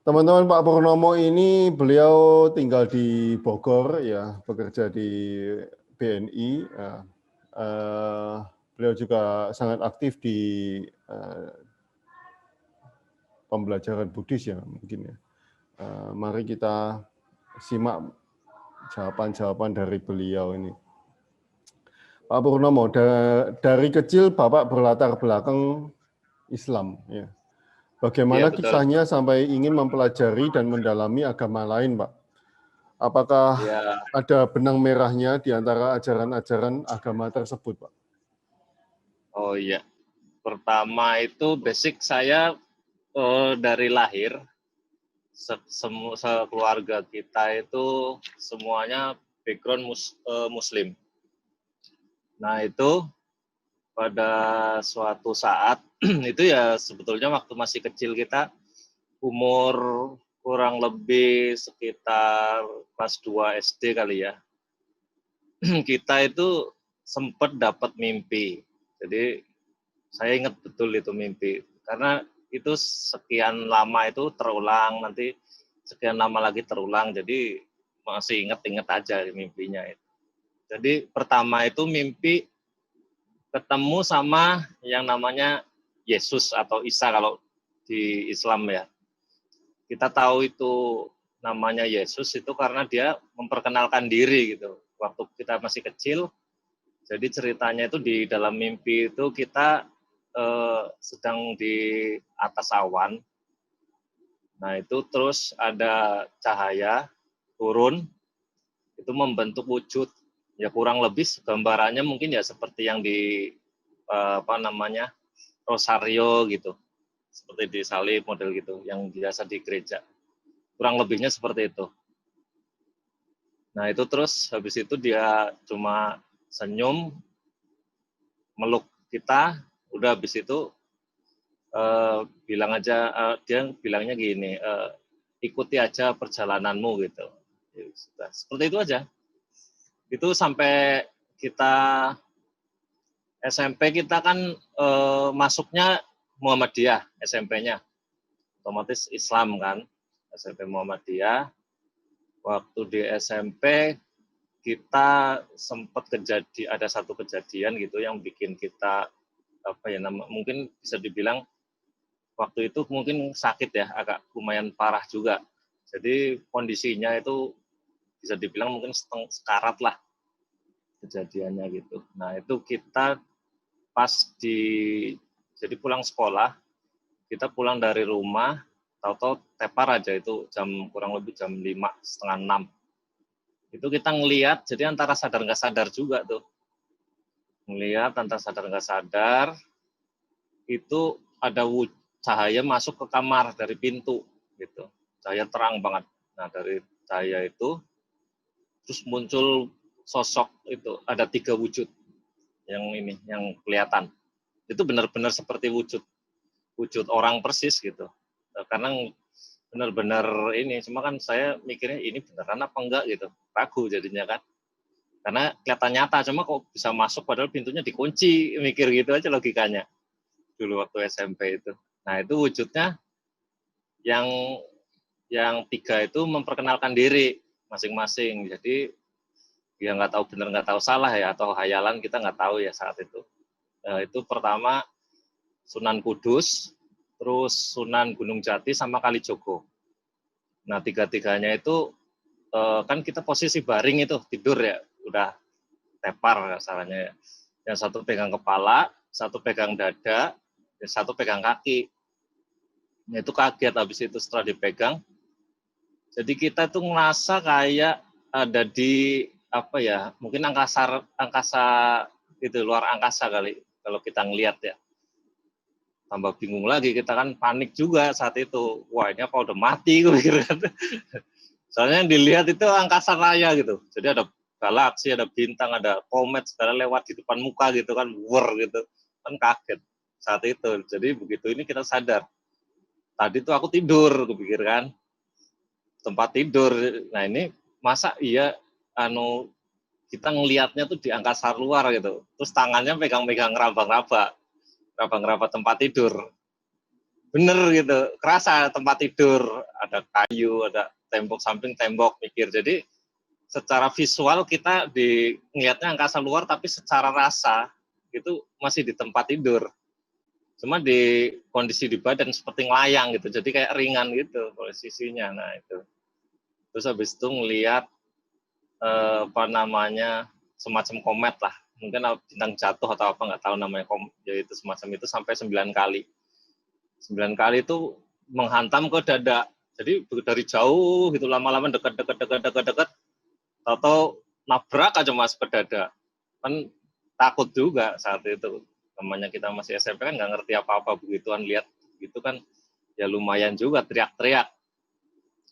Teman-teman, Pak Purnomo ini beliau tinggal di Bogor ya, bekerja di BNI. Beliau juga sangat aktif di pembelajaran Buddhis ya mungkin ya. Mari kita simak jawaban-jawaban dari beliau ini. Pak Purnomo, dari kecil Bapak berlatar belakang Islam ya. Iya, Bagaimana betul. kisahnya sampai ingin mempelajari dan mendalami agama lain, Pak? Apakah Ya, ada benang merahnya di antara ajaran-ajaran agama tersebut, Pak? oh iya. Pertama itu basic saya dari lahir, sekeluarga kita itu semuanya background Muslim. Nah itu pada suatu saat itu ya sebetulnya waktu masih kecil kita umur kurang lebih sekitar kelas 2 SD kali ya. Kita itu sempat dapat mimpi. Jadi saya ingat betul itu mimpi. Karena itu sekian lama itu terulang, nanti sekian lama lagi terulang. Jadi masih ingat-ingat aja mimpinya itu. Jadi pertama itu mimpi ketemu sama yang namanya Yesus atau Isa kalau di Islam ya. Kita tahu itu namanya Yesus itu karena dia memperkenalkan diri gitu. Waktu kita masih kecil, jadi ceritanya itu di dalam mimpi itu kita sedang di atas awan. Nah itu terus ada cahaya turun, itu membentuk wujud. Ya kurang lebih gambarannya mungkin ya seperti yang di apa namanya rosario gitu, seperti di salib model gitu, yang biasa di gereja. Kurang lebihnya seperti itu. Nah itu terus habis itu dia cuma senyum, meluk kita, udah habis itu bilang aja, dia bilangnya gini, ikuti aja perjalananmu gitu. Seperti itu aja. Itu sampai kita SMP kita kan masuknya Muhammadiyah SMP-nya, otomatis Islam kan, SMP Muhammadiyah. Waktu di SMP kita sempat ada satu kejadian gitu yang bikin kita apa ya mungkin bisa dibilang waktu itu mungkin sakit ya, agak lumayan parah juga. Jadi kondisinya itu bisa dibilang mungkin sekarat lah kejadiannya gitu. Nah itu kita pas jadi pulang sekolah, kita pulang dari rumah, tahu-tahu tepar aja itu kurang lebih jam 5, setengah 6. Itu kita ngelihat, jadi antara sadar nggak sadar juga tuh. Ngelihat antara sadar nggak sadar, itu ada cahaya masuk ke kamar dari pintu gitu, cahaya terang banget. Nah dari cahaya itu terus muncul sosok itu, ada 3 wujud yang kelihatan. Itu benar-benar seperti wujud orang persis gitu. Karena benar-benar ini, cuma kan saya mikirnya ini beneran apa enggak gitu, ragu jadinya kan. Karena kelihatan nyata, cuma kok bisa masuk padahal pintunya dikunci, mikir gitu aja logikanya dulu waktu SMP itu. Nah itu wujudnya yang 3 itu memperkenalkan diri masing-masing. Jadi dia nggak tahu benar nggak tahu salah ya, atau hayalan kita nggak tahu ya saat itu. Itu pertama Sunan Kudus, terus Sunan Gunung Jati sama Kalijogo. Nah 3-tiganya itu kan kita posisi baring itu tidur ya, udah tepar salahnya ya. Yang satu pegang kepala, satu pegang dada, yang satu pegang kaki. Nah, itu kaget habis itu setelah dipegang. Jadi kita tuh ngerasa kayak ada di apa ya, mungkin angkasa itu, luar angkasa kali kalau kita ngelihat ya. Tambah bingung lagi, kita kan panik juga saat itu. Wah ini apa udah mati gue pikir kan. Soalnya yang dilihat itu angkasa raya gitu. Jadi ada galaksi, ada bintang, ada komet segala lewat di depan muka gitu kan, gitu. Kan kaget saat itu. Jadi begitu ini kita sadar. Tadi tuh aku tidur, gue pikir kan. Tempat tidur. Nah ini masa iya kita ngelihatnya tuh di angkasa luar gitu. Terus tangannya pegang-pegang raba-raba tempat tidur. bener gitu, kerasa tempat tidur, ada kayu, ada tembok samping tembok, mikir. Jadi secara visual kita ngelihatnya angkasa luar, tapi secara rasa itu masih di tempat tidur. Cuma di kondisi di badan seperti ngelayang gitu, jadi kayak ringan gitu posisinya. Nah itu. Terus habis itu ngelihat semacam komet lah, mungkin bintang jatuh atau apa nggak tahu namanya, ya itu semacam itu sampai 9 kali. 9 kali itu menghantam ke dada. Jadi dari jauh gitu, lama-lama dekat, tahu-tahu nabrak aja Mas ke dada. Kan takut juga saat itu. Namanya kita masih SMP kan nggak ngerti apa-apa, begituan lihat gitu kan ya lumayan juga teriak-teriak.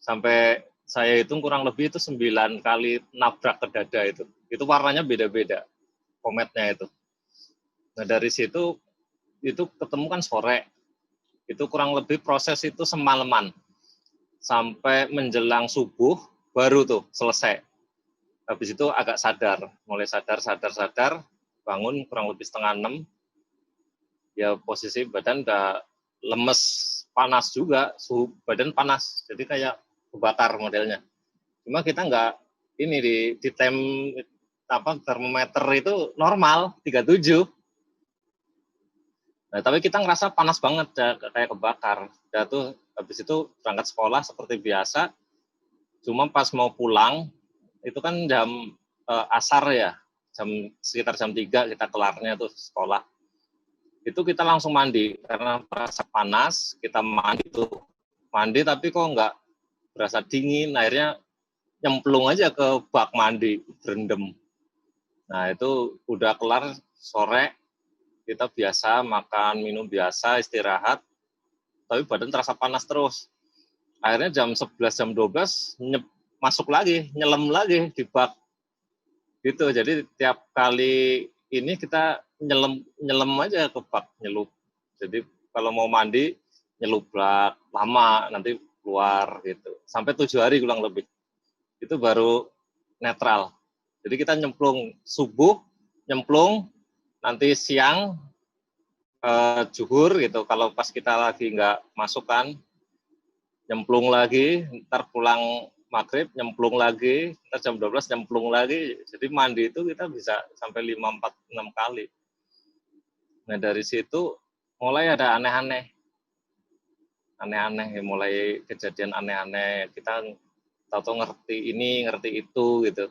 Sampai saya hitung kurang lebih itu 9 kali nabrak ke dada itu. Itu warnanya beda-beda kometnya itu. Nah dari situ itu ketemu kan sore. Itu kurang lebih proses itu semalaman. Sampai menjelang subuh baru tuh selesai. Habis itu agak sadar, mulai sadar, bangun kurang lebih 5:30. Ya posisi badan udah lemes, panas juga, suhu badan panas. Jadi kayak kebakar modelnya. Cuma kita nggak ini di termometer itu normal 37. Nah, tapi kita ngerasa panas banget, kayak kebakar. Dan tuh habis itu berangkat sekolah seperti biasa. Cuma pas mau pulang, itu kan jam asar ya, sekitar jam 3 kita kelarnya tuh sekolah. Itu kita langsung mandi, karena merasa panas, kita mandi tuh. Mandi tapi kok nggak berasa dingin, akhirnya nyemplung aja ke bak mandi, berendam. Nah itu udah kelar sore, kita biasa makan minum biasa, istirahat, tapi badan terasa panas terus. Akhirnya jam 11 jam 12 masuk lagi, nyelam lagi di bak gitu. Jadi tiap kali ini kita nyelam aja ke bak, nyelup. Jadi kalau mau mandi nyelublak lama, nanti keluar gitu sampai 7 hari kurang lebih, itu baru netral. Jadi kita nyemplung subuh, nyemplung, nanti siang zuhur gitu, kalau pas kita lagi nggak masuk kan, nyemplung lagi, ntar pulang maghrib nyemplung lagi, ntar jam 12 nyemplung lagi. Jadi mandi itu kita bisa sampai 5, 4, 6 kali. Nah dari situ mulai ada aneh-aneh, mulai kejadian aneh-aneh. Kita tahu-tahu ngerti ini, ngerti itu gitu.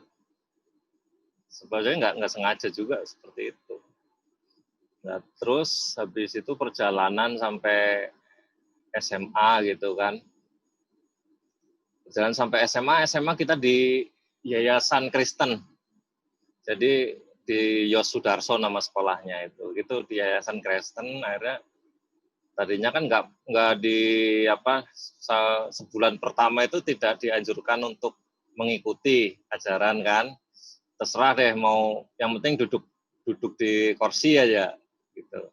Sebenarnya nggak sengaja juga seperti itu. Nah, terus habis itu perjalanan sampai SMA gitu kan. Perjalanan sampai SMA kita di Yayasan Kristen. Jadi di Yos Sudarso nama sekolahnya itu. Itu di Yayasan Kristen, akhirnya tadinya kan nggak di sebulan pertama itu tidak dianjurkan untuk mengikuti ajaran kan. Terserah deh mau, yang penting duduk di kursi aja gitu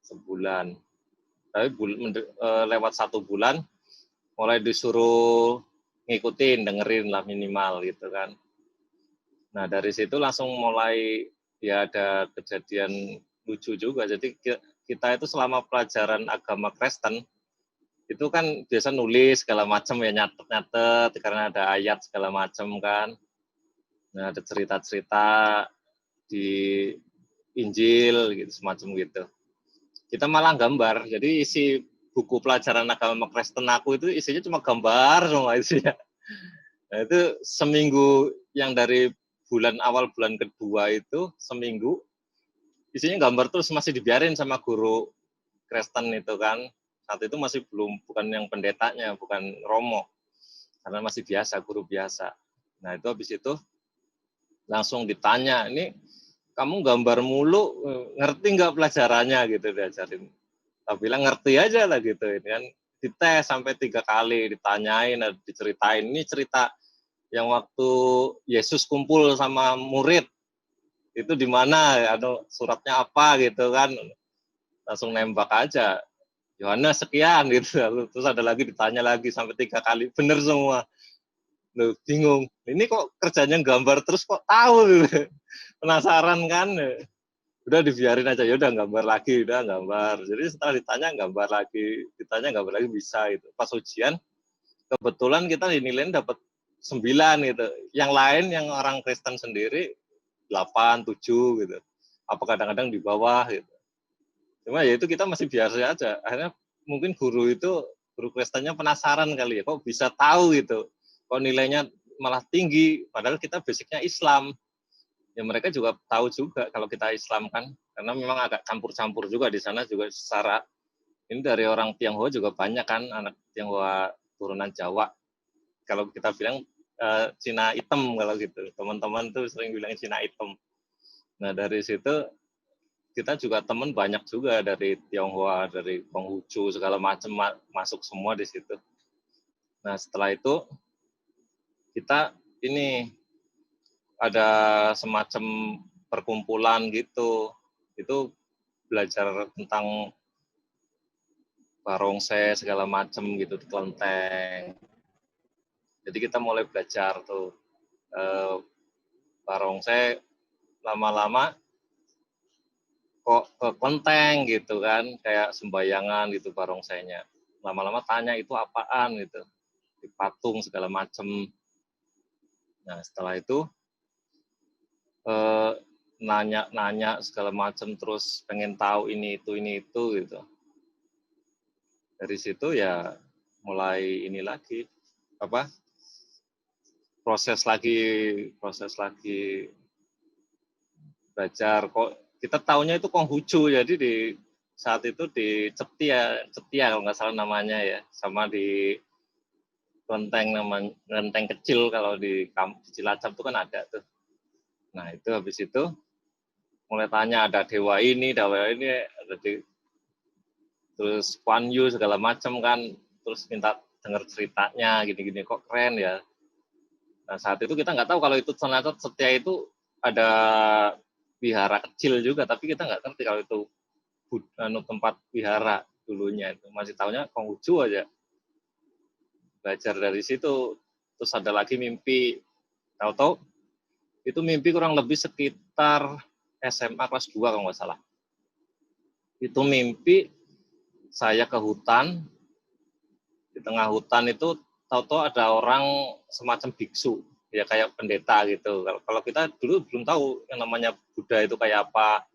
sebulan. Tapi lewat 1 bulan mulai disuruh ngikutin, dengerin lah minimal gitu kan. Nah dari situ langsung mulai ya ada kejadian lucu juga. Jadi kita itu selama pelajaran agama Kristen itu kan biasa nulis segala macam ya, nyatet karena ada ayat segala macam kan. Nah ada cerita-cerita di Injil gitu, semacam gitu. Kita malah gambar. Jadi isi buku pelajaran agama Kristen aku itu isinya cuma gambar semua isinya. Nah itu seminggu yang dari awal bulan kedua itu seminggu isinya gambar terus, masih dibiarin sama guru Kristen itu kan. Saat itu masih bukan yang pendetanya, bukan romo. Karena masih biasa, guru biasa. Nah itu habis itu langsung ditanya, ini kamu gambar mulu, ngerti nggak pelajarannya gitu diajarin. Aku bilang ngerti aja lah gitu, ini kan dites sampai 3 kali, ditanyain, diceritain. Ini cerita yang waktu Yesus kumpul sama murid itu di mana, suratnya apa gitu kan, langsung nembak aja. Yohanes sekian gitu, terus ada lagi ditanya lagi sampai 3 kali, bener semua. Loh, bingung, ini kok kerjanya gambar terus kok tahu gitu. Penasaran kan, Udah dibiarin aja, ya udah gambar lagi, udah gambar. Jadi setelah ditanya gambar lagi bisa itu. Pas ujian kebetulan kita dinilai dapat 9 gitu. Yang lain yang orang Kristen sendiri 8, 7 gitu. Apa kadang-kadang di bawah gitu. Cuma ya itu kita masih biasa aja. Akhirnya mungkin guru Kristennya penasaran kali ya, kok bisa tahu gitu. Kok nilainya malah tinggi, padahal kita basicnya Islam. Ya mereka juga tahu juga kalau kita Islam kan, karena memang agak campur-campur juga di sana juga secara ini dari orang Tionghoa juga banyak kan anak Tionghoa turunan Jawa. Kalau kita bilang Cina hitam kalau gitu, teman-teman tuh sering bilang Cina hitam. Nah dari situ kita juga teman banyak juga dari Tionghoa, dari Konghucu segala macam masuk semua di situ. Nah setelah itu kita ini ada semacam perkumpulan gitu, itu belajar tentang barongsai segala macam gitu di kelenteng. Jadi kita mulai belajar tuh barongsai, lama-lama kok ke kelenteng gitu kan, kayak sembayangan gitu barongsainya. Lama-lama tanya itu apaan gitu, di patung segala macam. Nah setelah itu nanya segala macam, terus pengen tahu ini itu gitu. Dari situ ya mulai ini lagi proses lagi belajar. Kok kita taunya itu Konghucu, jadi di saat itu di Cetia kalau nggak salah namanya ya, sama di kelenteng kecil kalau di Cilacap itu kan ada tuh. Nah itu habis itu mulai tanya ada dewa ini ada terus Kuan Yu segala macam kan, terus minta dengar ceritanya gini-gini, kok keren ya. Nah saat itu kita nggak tahu kalau itu ternyata Setia itu ada wihara kecil juga, tapi kita nggak ngerti kalau itu tempat wihara dulunya. Itu masih tahunya Konghucu aja. Belajar dari situ. Terus ada lagi mimpi, tahu-tahu itu mimpi kurang lebih sekitar SMA kelas 2 kalau nggak salah. Itu mimpi saya ke hutan, di tengah hutan itu tahu-tahu ada orang semacam biksu, ya kayak pendeta gitu. Kalau kita dulu belum tahu yang namanya Buddha itu kayak apa.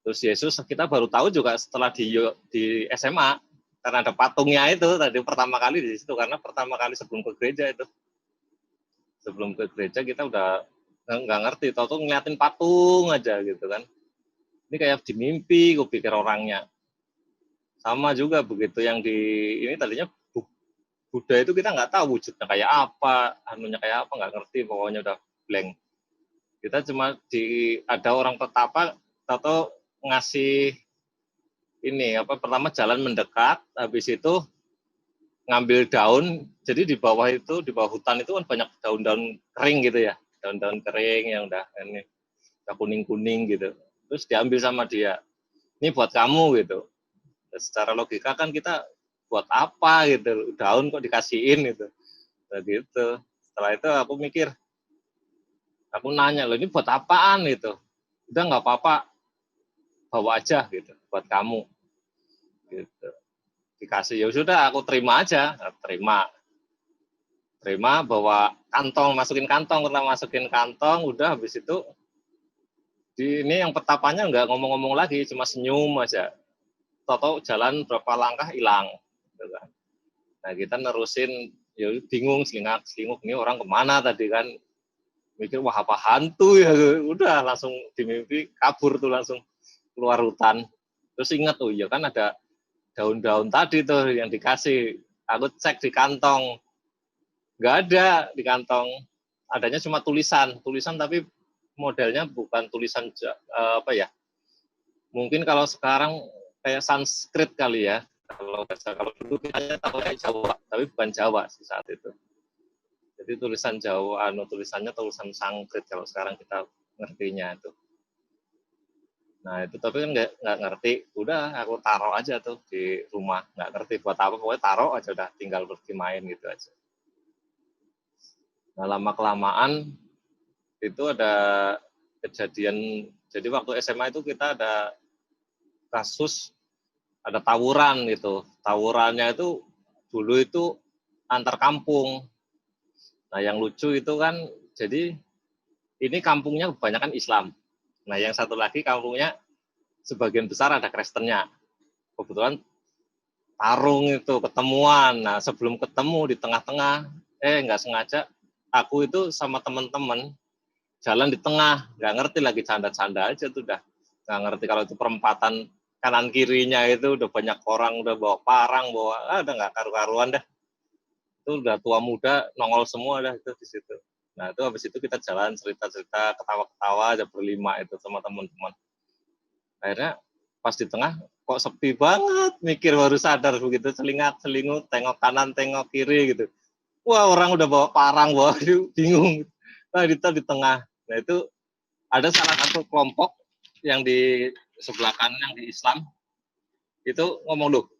Terus Yesus kita baru tahu juga setelah di SMA, karena ada patungnya itu tadi pertama kali di situ, karena pertama kali sebelum ke gereja itu. Sebelum ke gereja kita udah nggak ngerti, tahu-tahu ngeliatin patung aja gitu kan. Ini kayak di mimpi, gue pikir orangnya. Sama juga begitu yang di ini tadinya Buddha itu kita nggak tahu wujudnya kayak apa, anunya kayak apa, nggak ngerti, pokoknya udah blank. Kita cuma ada orang petapa atau ngasih ini pertama jalan mendekat, habis itu ngambil daun. Jadi di bawah hutan itu kan banyak daun-daun kering gitu ya, daun-daun kering yang udah kuning-kuning gitu. Terus diambil sama dia, ini buat kamu gitu. Secara logika kan kita buat apa gitu, daun kok dikasihin gitu. Nah, gitu. Setelah itu aku mikir, aku nanya, loh ini buat apaan gitu. Udah nggak apa-apa, bawa aja gitu, buat kamu. Gitu. Dikasih, ya sudah aku terima aja, terima bawa kantong, masukin kantong, udah habis itu ini yang petapanya nggak ngomong-ngomong lagi, cuma senyum aja. Tahu-tahu jalan berapa langkah hilang. Gitu kan. Nah kita nerusin, ya bingung selingkuh ini orang kemana tadi kan, mikir wah apa hantu ya, udah langsung di mimpi kabur tuh langsung keluar hutan. Terus ingat oh iya kan ada daun-daun tadi tuh yang dikasih, aku cek di kantong, nggak ada di kantong, adanya cuma tulisan tapi modelnya bukan tulisan mungkin kalau sekarang kayak Sanskrit kali ya, kalau dulu kita tahu kayak Jawa, tapi bukan Jawa sih saat itu. Jadi tulisan Jawa, tulisannya tulisan Sanskrit kalau sekarang kita ngertinya itu. Nah itu tapi kan nggak ngerti, udah aku taruh aja tuh di rumah, nggak ngerti buat apa, pokoknya taruh aja udah, tinggal pergi main gitu aja. Nah lama kelamaan itu ada kejadian Jadi waktu SMA itu kita ada kasus, ada tawuran gitu. Tawurannya itu dulu itu antar kampung. Nah yang lucu itu kan, jadi ini kampungnya kebanyakan Islam. Nah yang satu lagi kampungnya sebagian besar ada Kristennya. Kebetulan tarung itu ketemuan. Nah sebelum ketemu di tengah-tengah, nggak sengaja aku itu sama teman-teman jalan di tengah, nggak ngerti lagi canda-canda aja tuh udah nggak ngerti kalau itu perempatan kanan kirinya itu udah banyak orang udah bawa parang bawa udah nggak karu-karuan dah, itu udah tua muda nongol semua dah itu di situ. Nah itu habis itu kita jalan cerita-cerita ketawa-ketawa aja berlima itu sama teman-teman. Akhirnya pas di tengah kok sepi banget, mikir baru sadar begitu selingat-selingut, tengok kanan, tengok kiri gitu. Wah orang udah bawa parang, bawa bingung. Nah kita di tengah. Nah itu ada salah satu kelompok yang di sebelah kanan yang di Islam itu ngomong loh,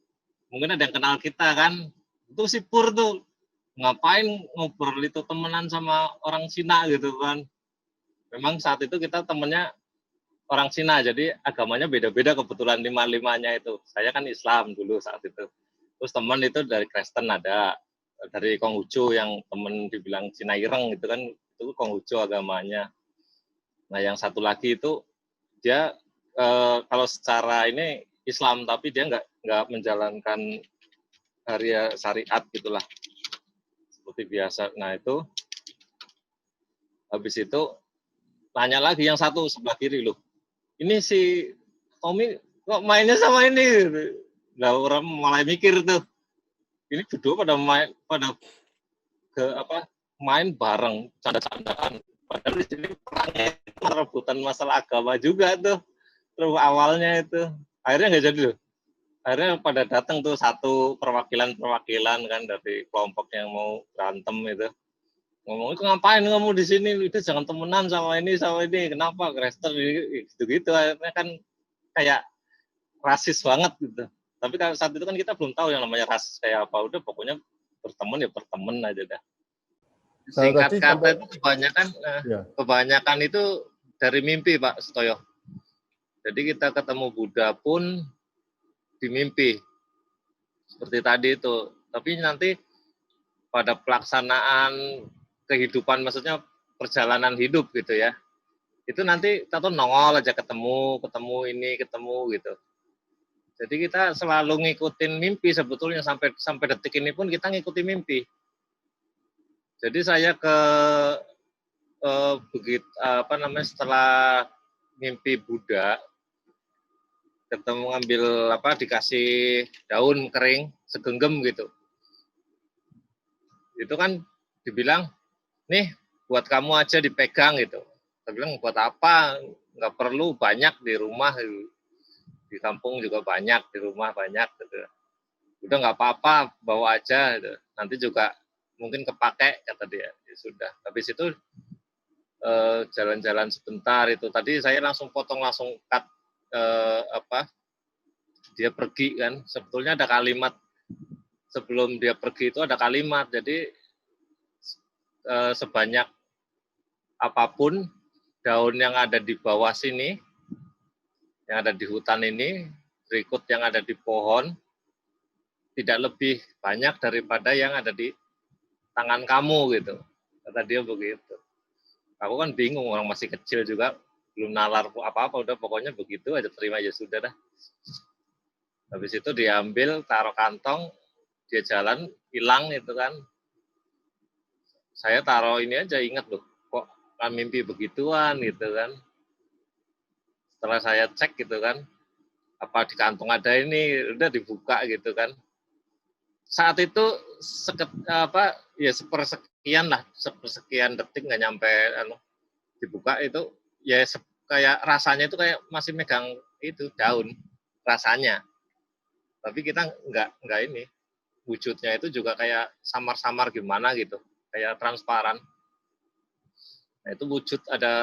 mungkin ada yang kenal kita kan, itu si Pur tuh ngapain ngobrol itu temenan sama orang Cina gitu kan. Memang saat itu kita temennya orang Cina, jadi agamanya beda-beda kebetulan lima-limanya itu. Saya kan Islam dulu saat itu. Terus teman itu dari Kristen ada, dari Konghucu yang temen dibilang Cina Ireng gitu kan, itu Konghucu agamanya. Nah yang satu lagi itu dia kalau secara ini Islam tapi dia nggak menjalankan syariat gitulah seperti biasa. Nah itu habis itu tanya lagi yang satu sebelah kiri loh, ini si Tommy kok mainnya sama ini? Nah orang mulai mikir tuh, ini berdua pada ke apa main bareng canda-candaan. Padahal di sini perangnya rebutan masalah agama juga tuh. Terus awalnya itu akhirnya nggak jadi loh. Akhirnya pada datang tuh satu perwakilan kan dari kelompok yang mau berantem itu. Ngomong itu ngapain kamu di sini? Udah jangan temenan sama ini. Kenapa Kristen gitu-gitu? Akhirnya kan kayak rasis banget gitu. Tapi saat itu kan kita belum tahu yang namanya rasis kayak apa. Udah pokoknya berteman ya berteman aja dah. Singkat kata itu kebanyakan itu dari mimpi Pak Setoyo. Jadi kita ketemu Buddha pun di mimpi. Seperti tadi itu. Tapi nanti pada pelaksanaan kehidupan, maksudnya perjalanan hidup gitu ya. Itu nanti kita tuh nongol aja ketemu gitu. Jadi kita selalu ngikutin mimpi sebetulnya sampai detik ini pun kita ngikutin mimpi. Jadi saya setelah mimpi Buddha ketemu ngambil dikasih daun kering segenggam gitu. Itu kan dibilang, nih buat kamu aja dipegang gitu. Saya bilang buat apa? Nggak perlu, banyak di rumah, di kampung juga banyak, di rumah banyak gitu. Udah nggak apa-apa, bawa aja gitu. Nanti juga mungkin kepake kata dia. Ya sudah. Habis itu jalan-jalan sebentar itu. Tadi saya langsung potong langsung cut dia pergi kan. Sebetulnya ada kalimat sebelum dia pergi itu ada kalimat. Jadi sebanyak apapun daun yang ada di bawah sini, yang ada di hutan ini, berikut yang ada di pohon, tidak lebih banyak daripada yang ada di tangan kamu gitu. Kata dia begitu. Aku kan bingung, orang masih kecil juga, belum nalar apa-apa, udah pokoknya begitu aja, terima aja sudah dah. Habis itu diambil, taruh kantong, dia jalan, hilang itu kan. Saya taruh ini aja, ingat loh, kok mimpi begituan gitu kan. Setelah saya cek gitu kan, apa di kantong ada ini, udah dibuka gitu kan. Saat itu sepersekian detik nggak nyampe dibuka itu ya kayak rasanya itu kayak masih megang itu daun rasanya. Tapi kita nggak ini, wujudnya itu juga kayak samar-samar gimana gitu, kayak transparan. Nah itu wujud ada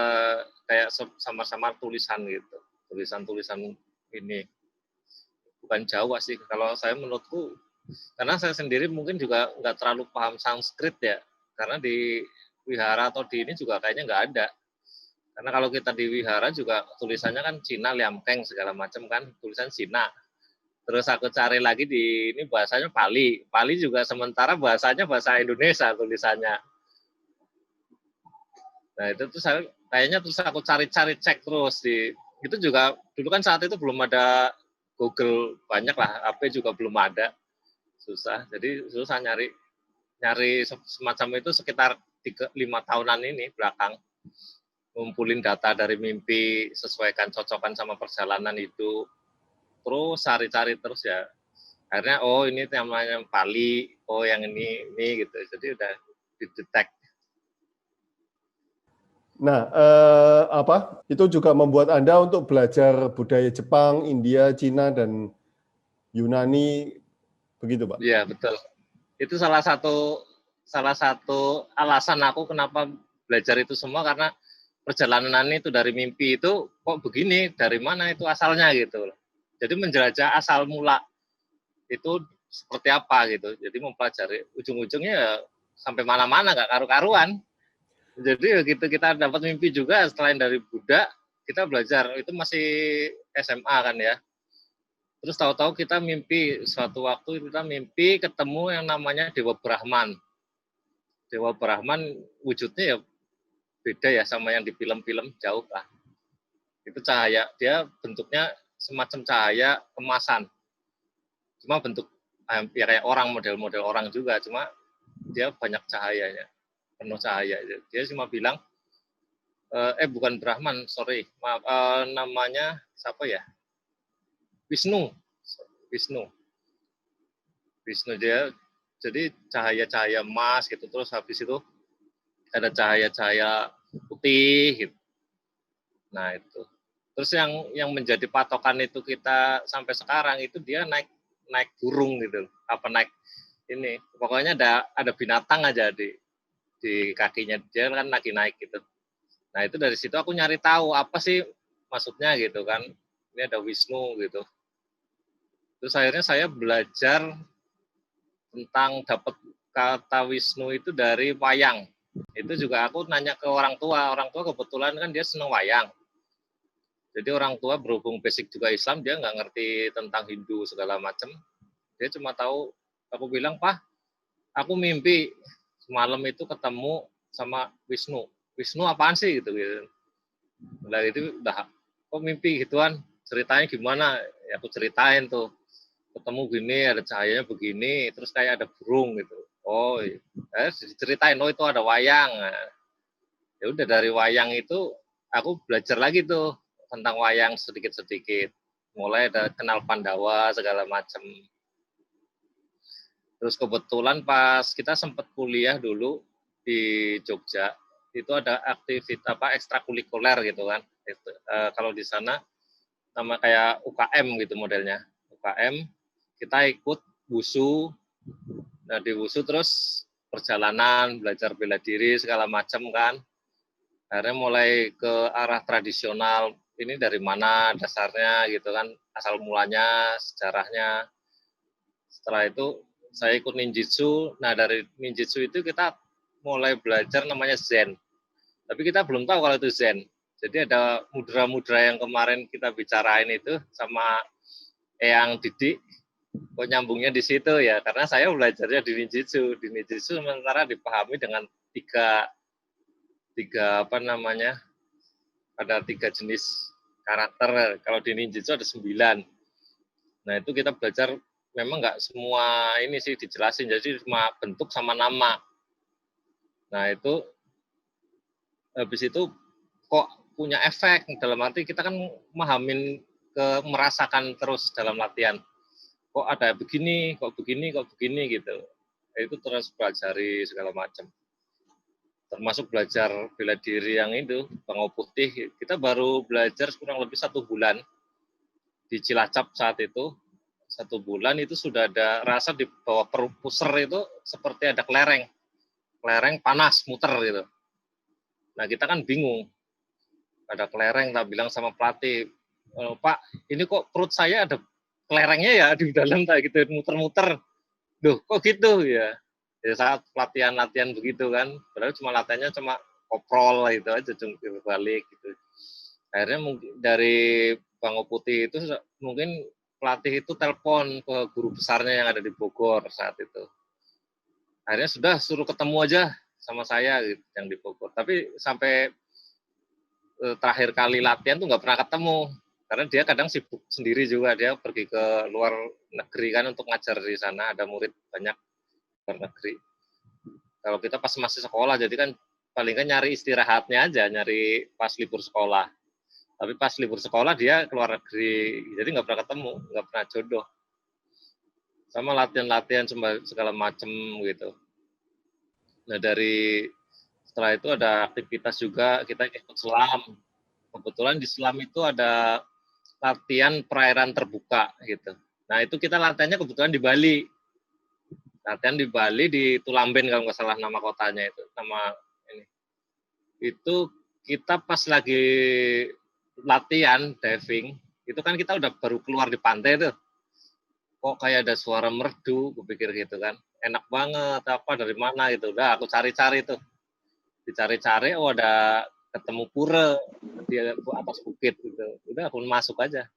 kayak samar-samar tulisan gitu, tulisan-tulisan ini. Bukan Jawa sih, kalau saya menurutku, karena saya sendiri mungkin juga nggak terlalu paham Sanskrit ya, karena di wihara atau di ini juga kayaknya nggak ada. Karena kalau kita di wihara juga tulisannya kan Cina, Liamkeng segala macam kan, tulisan Cina. Terus aku cari lagi di ini bahasanya Pali. Pali juga sementara bahasanya bahasa Indonesia tulisannya. Nah itu tuh saya kayaknya terus aku cari-cari cek terus di itu juga dulu kan saat itu belum ada Google banyak lah, HP juga belum ada, susah. Jadi susah nyari semacam itu sekitar 5 tahunan ini belakang ngumpulin data dari mimpi, sesuaikan cocokkan sama perjalanan itu, terus cari-cari terus ya. Akhirnya oh ini namanya Pali, oh yang ini gitu. Jadi udah didetek. Nah, itu juga membuat Anda untuk belajar budaya Jepang, India, Cina, dan Yunani, begitu, Pak? Iya betul. Itu salah satu alasan aku kenapa belajar itu semua, karena perjalanan itu dari mimpi itu kok begini, dari mana itu asalnya gitu. Jadi menjelajah asal mula itu seperti apa gitu. Jadi mempelajari ujung-ujungnya ya sampai mana-mana nggak karu-karuan. Jadi gitu kita dapat mimpi juga selain dari Buddha, kita belajar itu masih SMA kan ya. Terus tahu-tahu kita mimpi, suatu waktu kita mimpi ketemu yang namanya Dewa Brahman. Dewa Brahman wujudnya ya beda ya sama yang di film-film, jauh lah. Itu cahaya, dia bentuknya semacam cahaya kemasan. Cuma bentuk ya kayak orang, model-model orang juga, cuma dia banyak cahayanya, penuh cahaya. Dia cuma bilang, bukan Brahman, sorry, maaf, namanya siapa ya? Wisnu. Wisnu dia, jadi cahaya-cahaya emas gitu, terus habis itu ada cahaya-cahaya putih gitu. Nah itu. Terus yang menjadi patokan itu kita sampai sekarang itu dia naik burung gitu, apa naik ini. Pokoknya ada binatang aja di kakinya, dia kan lagi naik gitu. Nah itu dari situ aku nyari tahu apa sih maksudnya gitu kan. Ini ada Wisnu gitu. Terus akhirnya saya belajar tentang dapat kata Wisnu itu dari wayang. Itu juga aku nanya ke orang tua kebetulan kan dia seneng wayang. Jadi orang tua berhubung basic juga Islam, dia nggak ngerti tentang Hindu segala macam. Dia cuma tahu, aku bilang, Pak, aku mimpi semalam itu ketemu sama Wisnu. Wisnu apaan sih gitu. Nah itu udah, kok mimpi gituan, ceritanya gimana? Ya aku ceritain tuh, ketemu gini, ada cahayanya begini, terus kayak ada burung gitu. Oh, diceritain, oh itu ada wayang. Nah, ya udah dari wayang itu aku belajar lagi tuh tentang wayang sedikit-sedikit. Mulai ada kenal Pandawa segala macam. Terus kebetulan pas kita sempat kuliah dulu di Jogja, itu ada aktivitas ekstrakurikuler gitu kan. Kalau di sana nama kayak UKM gitu modelnya. UKM kita ikut wusu. Nah di wusu terus perjalanan belajar bela diri segala macam kan. Akhirnya mulai ke arah tradisional, ini dari mana dasarnya gitu kan, asal mulanya, sejarahnya. Setelah itu saya ikut ninjutsu. Nah dari ninjutsu itu kita mulai belajar namanya Zen. Tapi kita belum tahu kalau itu Zen. Jadi ada mudra-mudra yang kemarin kita bicarain itu sama Eyang Didik, kok nyambungnya di situ ya, karena saya belajarnya di ninjutsu. Di ninjutsu sementara dipahami dengan tiga ada 3 jenis karakter. Kalau di ninjutsu ada 9. Nah itu kita belajar memang nggak semua ini sih dijelasin, jadi cuma bentuk sama nama. Nah itu habis itu kok punya efek, dalam arti kita kan merasakan terus dalam latihan. Kok ada begini, kok begini gitu. Itu terus pelajari segala macam. Termasuk belajar bela diri yang itu, Bangau Putih. Kita baru belajar kurang lebih 1 bulan di Cilacap saat itu. 1 bulan itu sudah ada rasa di bawah pusar itu seperti ada kelereng panas muter gitu. Nah kita kan bingung, ada kelereng, tak bilang sama pelatih, Pak ini kok perut saya ada kelerengnya ya di dalam kayak gitu muter-muter, loh kok gitu ya. Ya saat latihan begitu kan, padahal latihannya cuma koprol itu aja jungkir balik gitu. Akhirnya mungkin dari Bang Putih itu mungkin pelatih itu telepon ke guru besarnya yang ada di Bogor saat itu. Akhirnya sudah suruh ketemu aja sama saya gitu, yang di Bogor. Tapi sampai terakhir kali latihan tuh nggak pernah ketemu. Karena dia kadang sibuk sendiri juga, dia pergi ke luar negeri kan untuk ngajar di sana, ada murid banyak luar negeri. Kalau kita pas masih sekolah, jadi kan paling kan nyari istirahatnya aja, nyari pas libur sekolah. Tapi pas libur sekolah dia keluar negeri, jadi nggak pernah ketemu, nggak pernah jodoh. Sama latihan-latihan segala macem gitu. Nah setelah itu ada aktivitas juga, kita ikut selam. Kebetulan di selam itu ada latihan perairan terbuka gitu. Nah itu kita latihannya kebetulan di Bali. Latihan di Bali di Tulamben kalau nggak salah nama kotanya itu, nama ini. Itu kita pas lagi latihan diving, itu kan kita udah baru keluar di pantai tuh. Kok kayak ada suara merdu, gue pikir gitu kan. Enak banget, apa dari mana gitu. Udah aku cari-cari tuh. Dicari-cari, oh ada ketemu pura di atas bukit gitu. Udah aku masuk aja.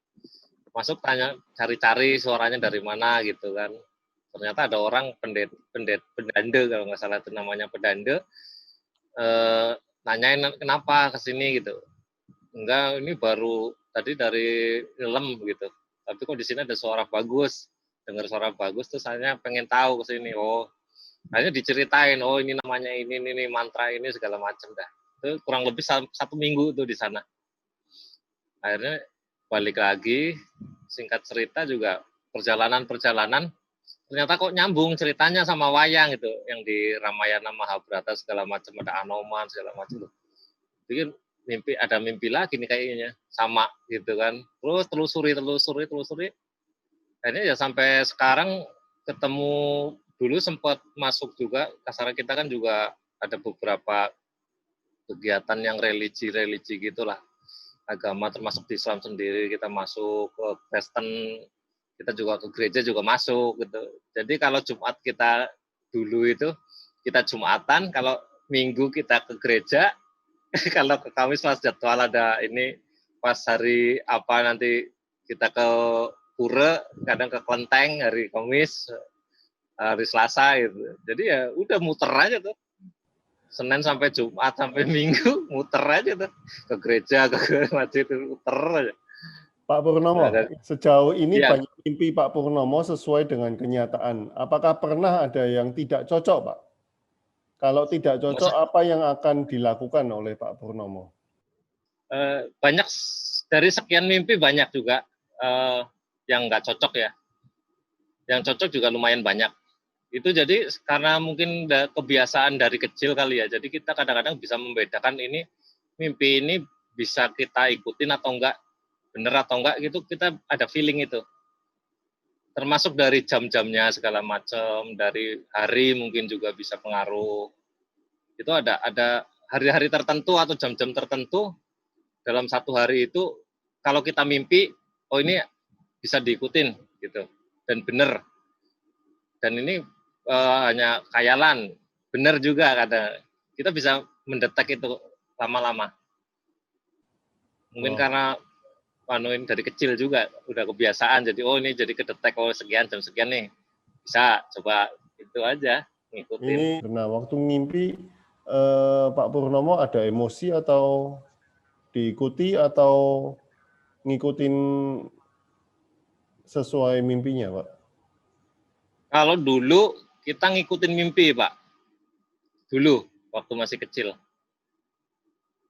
Masuk tanya, cari-cari suaranya dari mana gitu kan. Ternyata ada orang pedande kalau nggak salah itu namanya pedande. Nanyain kenapa kesini gitu. Enggak, ini baru tadi dari film gitu. Tapi kok di sini ada suara bagus. Dengar suara bagus tuh saya pengen tahu ke sini. Oh, akhirnya diceritain, oh ini namanya ini mantra ini segala macam dah. Itu kurang lebih 1 minggu tuh di sana. Akhirnya balik lagi, singkat cerita juga perjalanan ternyata kok nyambung ceritanya sama wayang gitu, yang di Ramayana Mahabharata segala macam, ada Anoman segala macam tuh. Jadi ada mimpi lagi nih kayaknya sama gitu kan. Terus telusuri. Akhirnya ya sampai sekarang ketemu, dulu sempat masuk juga, kasarnya kita kan juga ada beberapa kegiatan yang religi gitulah. Agama termasuk di Islam sendiri, kita masuk ke Kristen, kita juga ke gereja juga masuk gitu. Jadi kalau Jumat kita dulu itu kita Jumatan, kalau Minggu kita ke gereja, kalau ke Kamis pas jadwal ada ini pas hari apa nanti kita ke pura, kadang ke Kelenteng hari Kamis, hari Selasa gitu. Jadi ya udah muter aja tuh. Senin sampai Jumat sampai Minggu muter aja tuh. Ke gereja, ke masjid, muter aja. Pak Purnomo, sejauh ini ya, banyak mimpi Pak Purnomo sesuai dengan kenyataan. Apakah pernah ada yang tidak cocok, Pak? Kalau tidak cocok, apa yang akan dilakukan oleh Pak Purnomo? Banyak, dari sekian mimpi banyak juga yang nggak cocok ya. Yang cocok juga lumayan banyak. Itu jadi karena mungkin kebiasaan dari kecil kali ya. Jadi kita kadang-kadang bisa membedakan ini mimpi ini bisa kita ikutin atau enggak, bener atau enggak gitu, kita ada feeling itu. Termasuk dari jam-jamnya segala macam, dari hari mungkin juga bisa pengaruh. Itu ada hari-hari tertentu atau jam-jam tertentu dalam satu hari itu, kalau kita mimpi, oh ini bisa diikutin gitu dan bener. Dan ini hanya khayalan, bener juga kadang. Kita bisa mendetek itu lama-lama. Mungkin karena panuin dari kecil juga udah kebiasaan, jadi oh ini jadi kedetek, oh sekian jam sekian nih, bisa coba itu aja ngikutin. Ini nah waktu ngimpi Pak Purnomo ada emosi atau diikuti atau ngikutin sesuai mimpinya, Pak? Kalau dulu kita ngikutin mimpi, Pak. Dulu waktu masih kecil.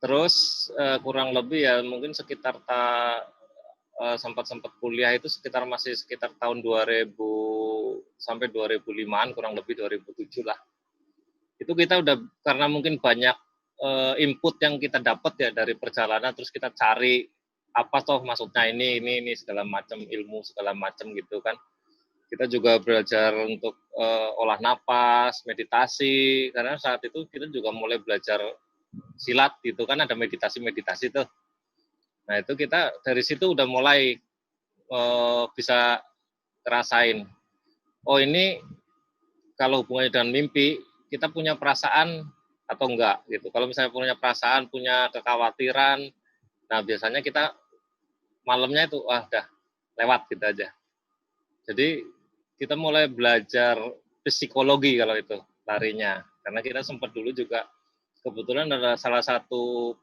Terus kurang lebih ya mungkin sekitar sempat kuliah itu masih sekitar tahun 2000 sampai 2005-an, kurang lebih 2007 lah. Itu kita udah, karena mungkin banyak input yang kita dapat ya dari perjalanan, terus kita cari apa toh maksudnya ini segala macam ilmu segala macam gitu kan. Kita juga belajar untuk olah napas, meditasi, karena saat itu kita juga mulai belajar silat gitu kan, ada meditasi tuh. Nah itu kita dari situ udah mulai bisa ngerasain, oh ini kalau hubungannya dengan mimpi, kita punya perasaan atau enggak gitu. Kalau misalnya punya perasaan, punya kekhawatiran, nah biasanya kita malamnya itu udah lewat gitu aja. Jadi kita mulai belajar psikologi kalau itu larinya, karena kita sempat dulu juga kebetulan ada salah satu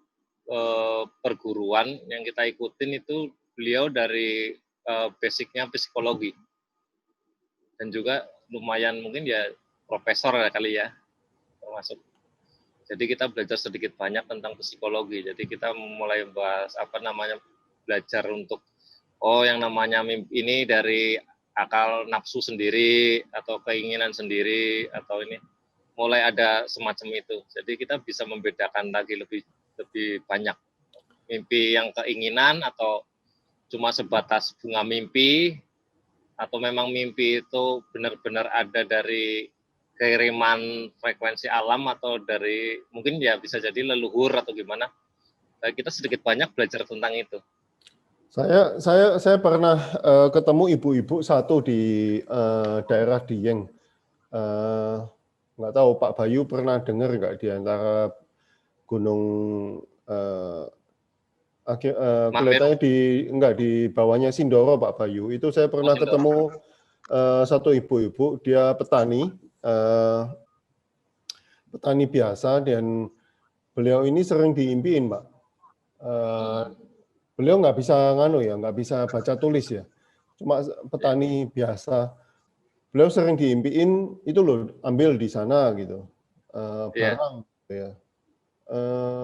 perguruan yang kita ikutin itu beliau dari basicnya psikologi dan juga lumayan mungkin ya profesor kali ya termasuk. Jadi kita belajar sedikit banyak tentang psikologi. Jadi kita mulai bahas belajar untuk yang namanya mimpi ini dari akal nafsu sendiri atau keinginan sendiri atau ini mulai ada semacam itu. Jadi kita bisa membedakan lagi lebih banyak mimpi yang keinginan atau cuma sebatas bunga mimpi atau memang mimpi itu benar-benar ada dari kiriman frekuensi alam atau dari mungkin ya bisa jadi leluhur atau gimana. Kita sedikit banyak belajar tentang itu. Saya pernah ketemu ibu-ibu satu di daerah Dieng. Nggak tahu Pak Bayu pernah dengar nggak di antara gunung kelihatannya di bawahnya Sindoro Pak Bayu. Itu saya pernah ketemu satu ibu-ibu, dia petani biasa dan beliau ini sering diimpiin Pak. Beliau nggak bisa baca tulis ya, cuma petani biasa. Beliau sering diimpiin itu loh, ambil di sana gitu, barang gitu ya.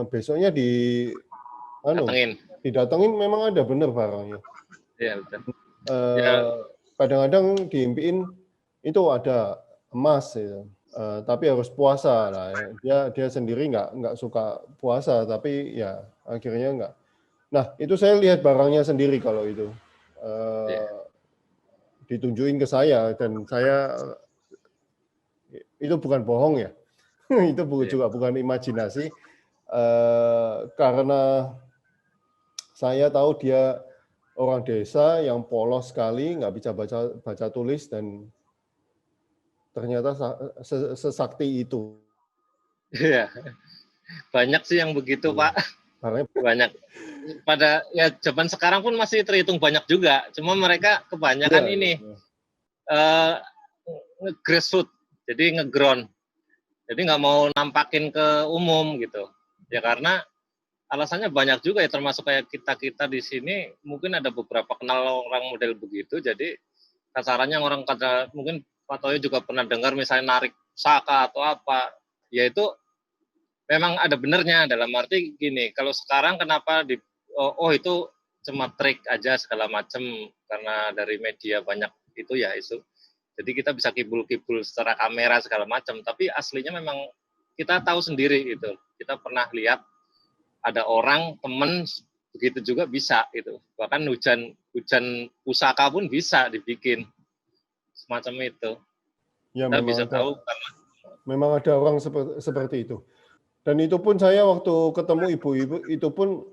Besoknya didatengin memang ada bener barangnya. Iya betul. Kadang-kadang diimpiin itu ada emas ya. Tapi harus puasa lah. Dia sendiri nggak suka puasa, tapi ya akhirnya nggak. Nah, itu saya lihat barangnya sendiri kalau itu. Ditunjukin ke saya, dan saya, itu bukan bohong ya. Itu juga bukan imajinasi. Karena saya tahu dia orang desa yang polos sekali, nggak bisa baca tulis, dan ternyata sesakti itu. Iya, banyak sih yang begitu Pak. Banyak. Pada ya zaman sekarang pun masih terhitung banyak juga. Cuma mereka kebanyakan grassroots, jadi ngeground. Jadi nggak mau nampakin ke umum gitu. Ya karena alasannya banyak juga ya, termasuk kayak kita di sini mungkin ada beberapa kenal orang model begitu. Jadi kasarannya orang kata mungkin Pak Toyo juga pernah dengar misalnya narik saka atau apa, yaitu memang ada benernya dalam arti gini, kalau sekarang kenapa itu cuma trik aja segala macam karena dari media banyak itu ya isu. Jadi kita bisa kibul-kibul secara kamera segala macam, tapi aslinya memang kita tahu sendiri itu. Kita pernah lihat ada orang temen begitu juga bisa itu. Bahkan hujan pusaka pun bisa dibikin semacam itu. Ya, kita bisa tahu karena memang ada orang seperti itu. Dan itu pun saya waktu ketemu ibu-ibu itu pun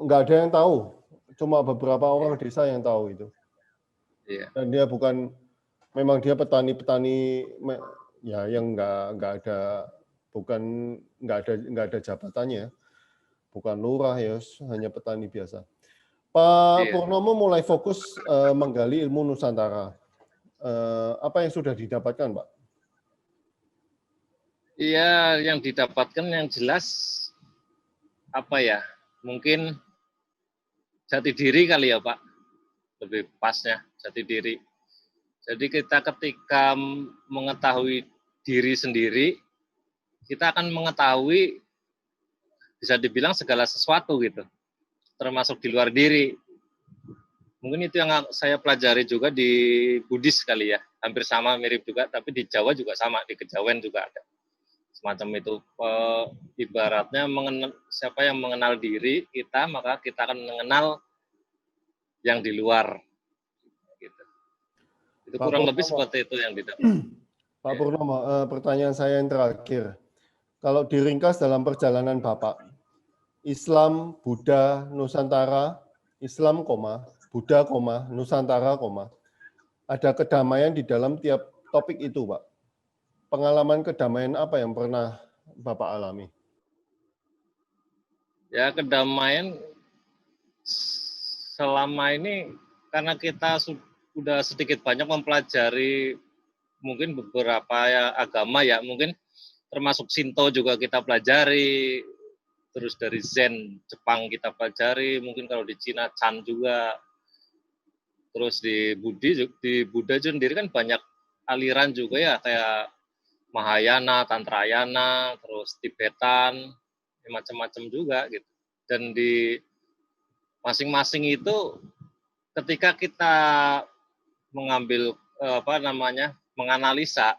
nggak ada yang tahu, cuma beberapa orang desa yang tahu itu. Dan dia memang dia petani ya yang nggak ada jabatannya, bukan lurah ya, hanya petani biasa. Pak Purnomo mulai fokus menggali ilmu Nusantara. Apa yang sudah didapatkan, Pak? Iya, yang didapatkan yang jelas apa ya? Mungkin jati diri kali ya, Pak. Lebih pasnya jati diri. Jadi kita ketika mengetahui diri sendiri, kita akan mengetahui bisa dibilang segala sesuatu gitu. Termasuk di luar diri. Mungkin itu yang saya pelajari juga di Buddhis kali ya. Hampir sama, mirip juga, tapi di Jawa juga sama, di Kejawen juga ada. Semacam itu, ibaratnya siapa yang mengenal diri kita, maka kita akan mengenal yang di luar. Gitu. Itu kurang lebih seperti itu yang didapat. Pak Purnomo, pertanyaan saya yang terakhir. Kalau diringkas dalam perjalanan Bapak, Islam, Buddha, Nusantara, Islam, Buddha, Nusantara, ada kedamaian di dalam tiap topik itu, Pak? pengalaman kedamaian apa yang pernah Bapak alami? Ya, kedamaian selama ini karena kita sudah sedikit banyak mempelajari mungkin beberapa ya, agama ya, mungkin termasuk Shinto juga kita pelajari, terus dari Zen Jepang kita pelajari, mungkin kalau di Cina Chan juga, terus di Buddha sendiri kan banyak aliran juga ya, kayak Mahayana, Tantrayana, terus Tibetan, macam-macam juga gitu. Dan di masing-masing itu ketika kita mengambil menganalisa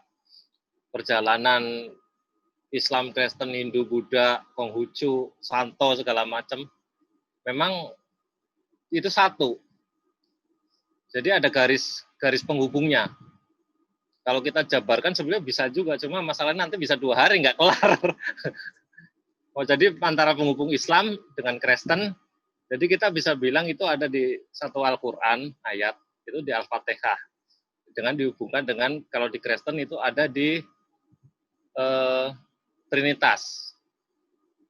perjalanan Islam, Kristen, Hindu, Buddha, Konghucu, Santo segala macam, memang itu satu. Jadi ada garis penghubungnya. Kalau kita jabarkan sebenarnya bisa juga, cuma masalahnya nanti bisa 2 hari nggak kelar. Jadi antara penghubung Islam dengan Kristen, jadi kita bisa bilang itu ada di satu Al-Quran ayat, itu di Al-Fatihah. Dengan dihubungkan dengan kalau di Kristen itu ada di Trinitas.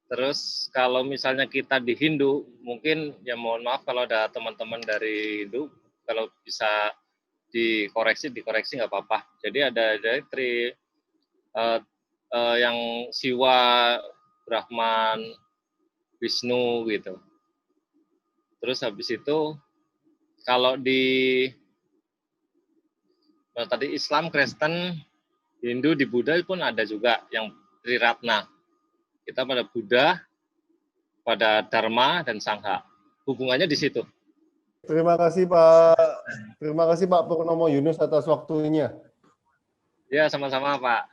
Terus kalau misalnya kita di Hindu, mungkin ya mohon maaf kalau ada teman-teman dari Hindu, kalau bisa dikoreksi nggak apa-apa. Jadi ada dari yang Siwa, Brahman, Wisnu gitu. Terus habis itu kalau tadi Islam, Kristen, Hindu, di Buddha pun ada juga yang Triratna. Kita pada Buddha, pada Dharma dan Sangha. Hubungannya di situ. Terima kasih Pak Purnomo Yunus atas waktunya. Ya, sama-sama Pak.